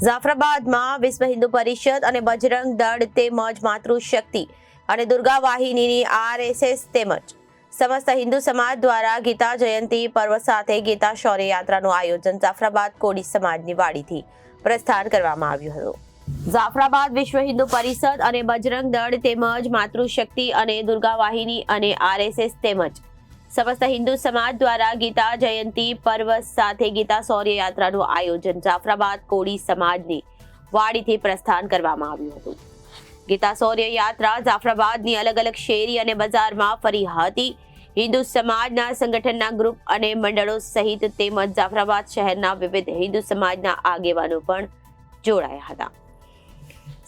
જાફરાબાદમાં વિશ્વ હિન્દુ પરિષદ અને બજરંગ દળ તેમજ માતૃશક્તિ અને દુર્ગા વાહિનીની આરએસએસ તેમજ સમસ્ત હિન્દુ સમાજ દ્વારા ગીતા જયંતિ પર્વ સાથે ગીતા શૌર્ય યાત્રાનું આયોજન જાફરાબાદ કોળી સમાજની વાડીથી પ્રસ્થાન કરવામાં આવ્યું હતું। જાફરાબાદ વિશ્વ હિન્દુ પરિષદ અને બજરંગ દળ તેમજ માતૃશક્તિ અને દુર્ગા વાહિની અને આરએસએસ તેમજ સમસ્ત હિન્દુ સમાજ દ્વારા ગીતા જયંતિ પર્વ સાથે ગીતા શૌર્ય યાત્રાનું આયોજન જાફરાબાદ કોળી સમાજની વાડીથી પ્રસ્થાન કરવામાં આવ્યું હતું। ગીતા શૌર્ય યાત્રા જાફરાબાદની અલગ અલગ શેરી અને બજારમાં ફરી હતી। હિન્દુ સમાજના સંગઠનના ગ્રુપ અને મંડળો સહિત તેમજ જાફરાબાદ શહેરના વિવિધ હિન્દુ સમાજના આગેવાનો પણ જોડાયા હતા।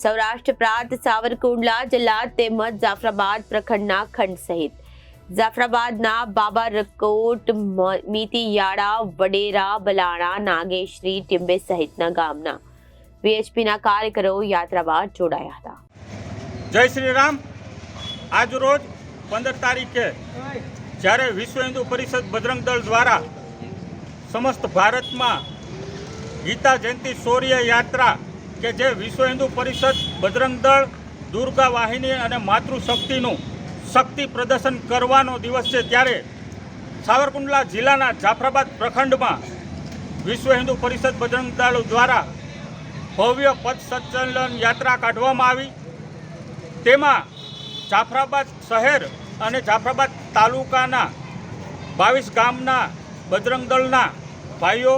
સૌરાષ્ટ્ર પ્રાંત સાવરકુંડલા જિલ્લા તેમજ જાફરાબાદ પ્રખંડના ખંડ સહિત જાફરાબાદના બાબરકોટ, મીતીયાળા, વડેરા, બલાણા, નાગેશ્રી, ટીંબે સહિતના ગામના વીએચપીના કાર્યકરો યાત્રામાં જોડાયા હતા। જય શ્રી રામ। આજ રોજ 15 તારીખે જ્યારે વિશ્વ હિન્દુ પરિષદ બજરંગ દળ દ્વારા સમસ્ત ભારતમાં ગીતા જયંતિ શૌર્ય યાત્રા કે જે વિશ્વ હિન્દુ પરિષદ બજરંગ દળ દુર્ગા વાહિની અને માતૃશક્તિનું શક્તિ પ્રદર્શન કરવાનો દિવસ છે, ત્યારે સાવરકુંડલા જિલ્લાના જાફરાબાદ પ્રખંડમાં વિશ્વ હિન્દુ પરિષદ બજરંગ દળ દ્વારા ભવ્ય પથ સંચલન યાત્રા કાઢવામાં આવી। તેમાં જાફરાબાદ શહેર અને જાફરાબાદ તાલુકાના 22 ગામના બજરંગ દળના ભાઈઓ,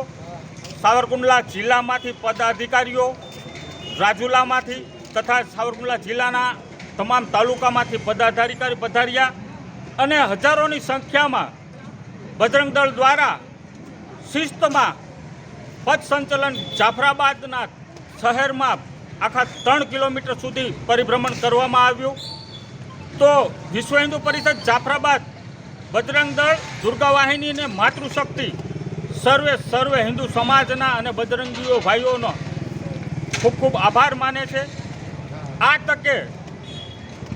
સાવરકુંડલા જિલ્લામાંથી પદાધિકારીઓ, રાજુલામાંથી તથા સાવરકુંડલા જિલ્લાના તમામ તાલુકામાંથી પદાધિકારી પધાર્યા અને હજારોની સંખ્યામાં બજરંગ દળ દ્વારા શિસ્તમાં પથ સંચલન જાફરાબાદના શહેરમાં આખા 3 કિલોમીટર સુધી પરિભ્રમણ કરવામાં આવ્યું। તો વિશ્વ હિન્દુ પરિષદ જાફરાબાદ બજરંગ દળ દુર્ગા વાહિની અને માતૃશક્તિ સર્વે હિન્દુ સમાજના અને બજરંગીઓ ભાઈઓનો ખૂબ ખૂબ આભાર માને છે। આ તકે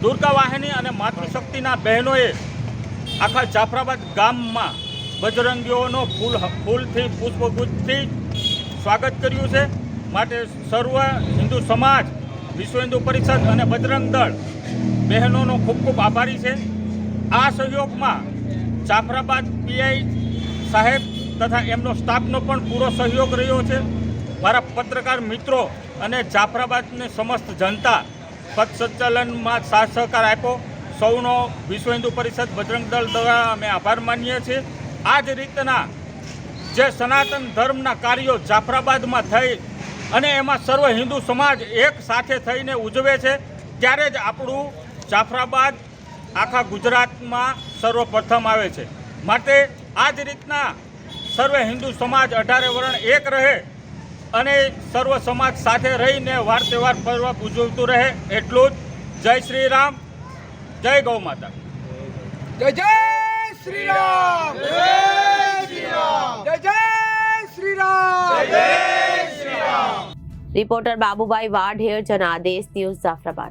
દુર્ગા વાહિની અને માતૃશક્તિના બહેનોએ આખા જાફરાબાદ ગામમાં બજરંગીઓનો ફૂલથી પુષ્પગુચ્છથી સ્વાગત કર્યું છે। માટે સર્વ હિન્દુ સમાજ, વિશ્વ હિન્દુ પરિષદ અને બજરંગ દળ બહેનોનો ખૂબ ખૂબ આભારી છે। આ સહયોગમાં જાફરાબાદ પીઆઈ સાહેબ તથા એમનો સ્ટાફનો પણ પૂરો સહયોગ રહ્યો છે। મારા પત્રકાર મિત્રો અને જાફરાબાદની સમસ્ત જનતા પથ સંચાલનમાં સાથ સહકાર આપ્યો, સૌનો વિશ્વ હિન્દુ પરિષદ બજરંગ દળ દ્વારા અમે આભાર માનીએ છીએ। આ જ રીતના જે સનાતન ધર્મના કાર્યો જાફરાબાદમાં થઈ અને એમાં સર્વ હિન્દુ સમાજ એક સાથે થઈને ઉજવે છે, ત્યારે જ આપણું જાફરાબાદ આખા ગુજરાતમાં સર્વપ્રથમ આવે છે। માટે આ જ રીતના સર્વ હિન્દુ સમાજ 18 વર્ણ એક રહે અને સર્વ સમાજ સાથે રહીને વાર તહેવાર પર્વ ઉજવતું રહે, એટલું જ। જય શ્રી રામ, જય ગૌ માતા। જય જય શ્રી રામ, જય શ્રી રામ, જય જય શ્રી રામ, જય જય શ્રી રામ। Reporter Babubhai Vadher, Janadesh news, Jafrabad.